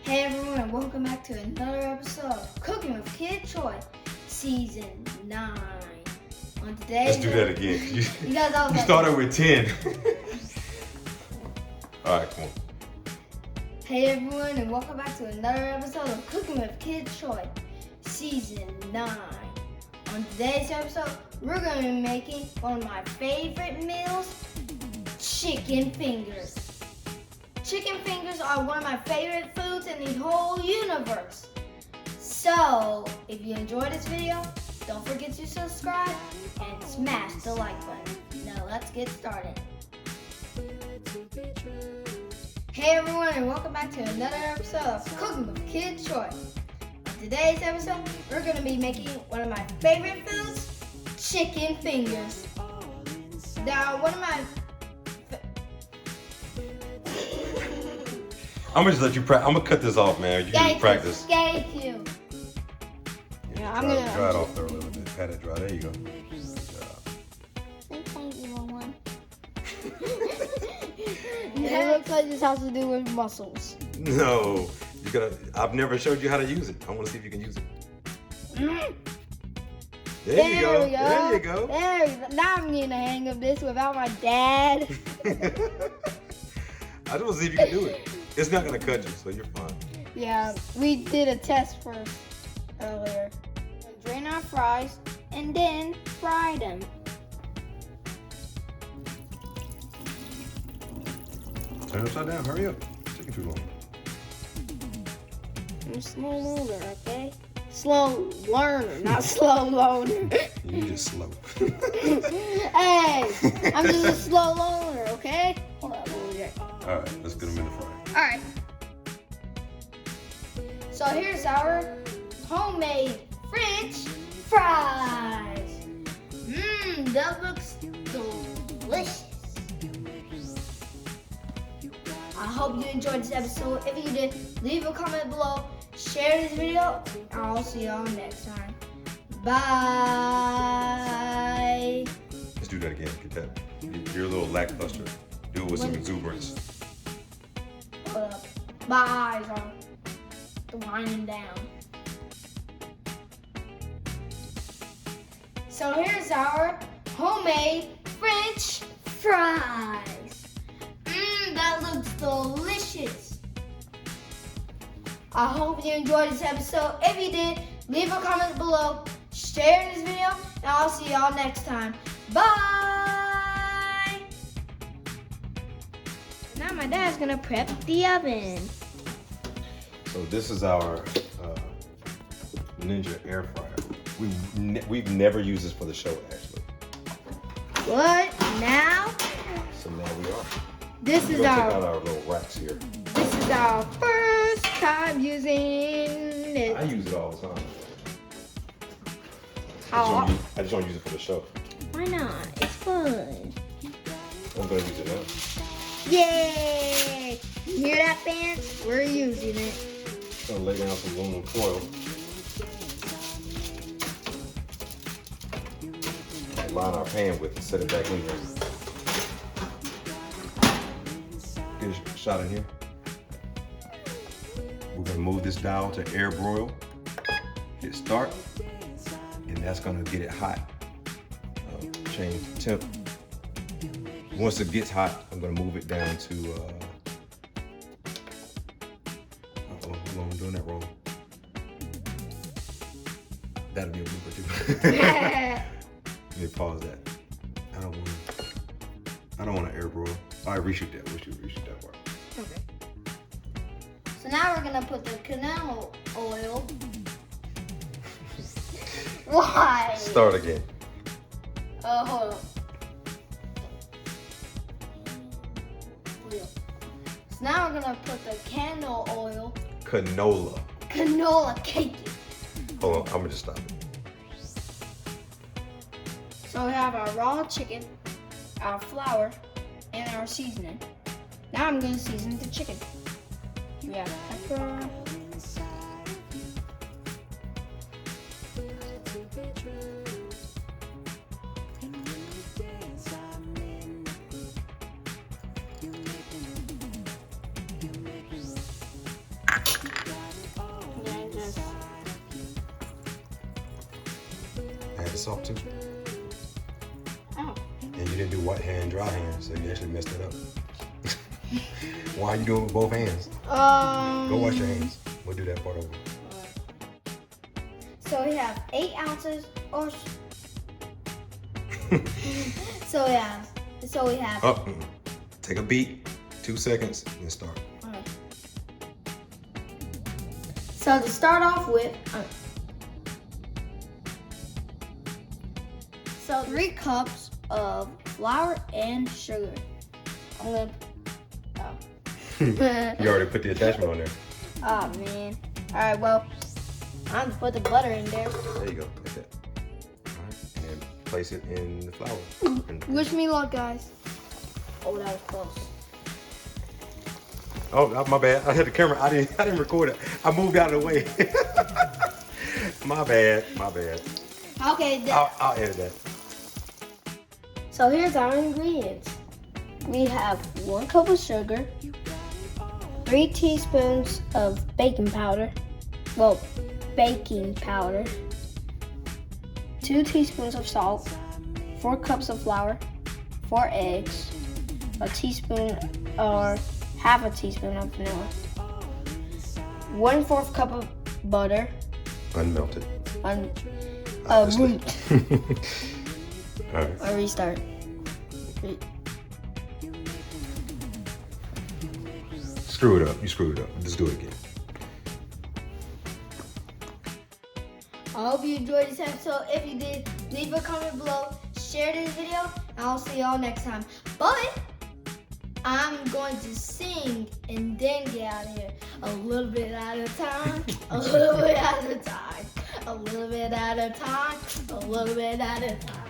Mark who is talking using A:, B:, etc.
A: Hey everyone, and welcome back to another episode of Cooking with Kid Troy, Season 9. On today's
B: Let's do that again. You
A: you
B: started with 10. Alright, come on.
A: Hey everyone, and welcome back to another episode of Cooking with Kid Troy, Season 9. On today's episode, we're going to be making one of my favorite meals, chicken fingers. Chicken fingers are one of my favorite foods in the whole universe. So, if you enjoyed this video, don't forget to subscribe and smash the like button. Now let's get started. Hey everyone, and welcome back to another episode of Cooking with Kid Troy. In today's episode, we're going to be making one of my favorite foods, chicken fingers. Now, one of my
B: I'm gonna just let you practice. I'm gonna cut this off, man. You can practice.
A: Thank you.
B: Yeah, I'm gonna dry it off there a little bit. Pat it dry. There you go. Good job.
A: It looks like this has to do with muscles.
B: No, you gotta. I've never showed you how to use it. I want to see if you can use it. There you go. There you go.
A: Now I'm getting the hang of this without my dad.
B: I just want to see if you can do it. It's not gonna cut you, so you're fine.
A: Yeah, we did a test first earlier. Drain our fries and then fry them.
B: Turn it upside down. Hurry up. It's taking too long.
A: I'm a slow loader, okay? Slow learner, not slow loader.
B: You just slow.
A: Hey, I'm just a slow loader, okay? Hold on,
B: All right, let's get them in the fry.
A: All right. So here's our homemade French fries. That looks delicious. I hope you enjoyed this episode. If you did, leave a comment below, share this video, and I'll see y'all next time. Bye.
B: Let's do that again. Get that. You're a little lackluster. Do it with some exuberance.
A: Hold up. My eyes are winding down. So here's our homemade French fries. That looks delicious. I hope you enjoyed this episode. If you did, leave a comment below, share this video, and I'll see y'all next time. Bye! Now my dad's gonna prep the oven.
B: So this is our Ninja air fryer. We've never used this for the show, actually.
A: What? Now?
B: So now we are.
A: This is
B: Check out
A: our
B: our little racks here.
A: this is our first time using it.
B: I use it all the time.
A: How?
B: I just don't use it for the show.
A: Why not? It's fun.
B: I'm gonna use it now.
A: Yay! You hear that, fans? We're using it.
B: I'm gonna lay down some aluminum foil. Line our pan with and set it back in here. Get a shot in here. We're gonna move this dial to air broil. Hit start, and that's gonna get it hot. Change the temp. Once it gets hot, I'm gonna move it down to. Hold on, I'm doing that wrong. That'll be a blooper too. Let me pause that. I don't want to air broil. All right, reshoot that. Reshoot that part.
A: Okay. So now we're gonna put the canola oil. Why?
B: Start again.
A: Hold on. So now we're gonna put the canola oil.
B: Canola
A: Cake.
B: Hold on, I'm gonna just stop it.
A: So we have our raw chicken, our flour, and our seasoning. Now I'm gonna season the chicken. We have pepper.
B: salt too.
A: Oh.
B: And you didn't do wet hand, dry hand, so you actually messed it up. Why are you doing it with both hands? Go wash your hands. We'll do that part over.
A: So we have 8 ounces or so we have
B: Up. Take a beat, 2 seconds, and start.
A: Alright. So to start off with, so 3 cups of flour and sugar. I'm gonna.
B: You already put the attachment on there.
A: Oh man. Alright, well, I'm gonna put the butter in there.
B: There you go, like that. All right, and place it in the flour.
A: Wish me luck, guys. Oh, that was close.
B: Oh, my bad. I had the camera. I didn't record it. I moved out of the way. My bad.
A: Okay,
B: I'll edit that.
A: so here's our ingredients. We have 1 cup of sugar, 3 teaspoons of baking powder. Well, baking powder. 2 teaspoons of salt, 4 cups of flour, 4 eggs, a teaspoon or half a teaspoon of vanilla, 1/4 cup of butter,
B: Unmelted.
A: Root.
B: All right.
A: Or restart.
B: Screw it up. You screwed it up. Just do it again.
A: I hope you enjoyed this episode. If you did, leave a comment below, share this video, and I'll see y'all next time. But I'm going to sing and then get out of here. A little bit at a time, a little bit at a time, a little bit at a time, a little bit at a time.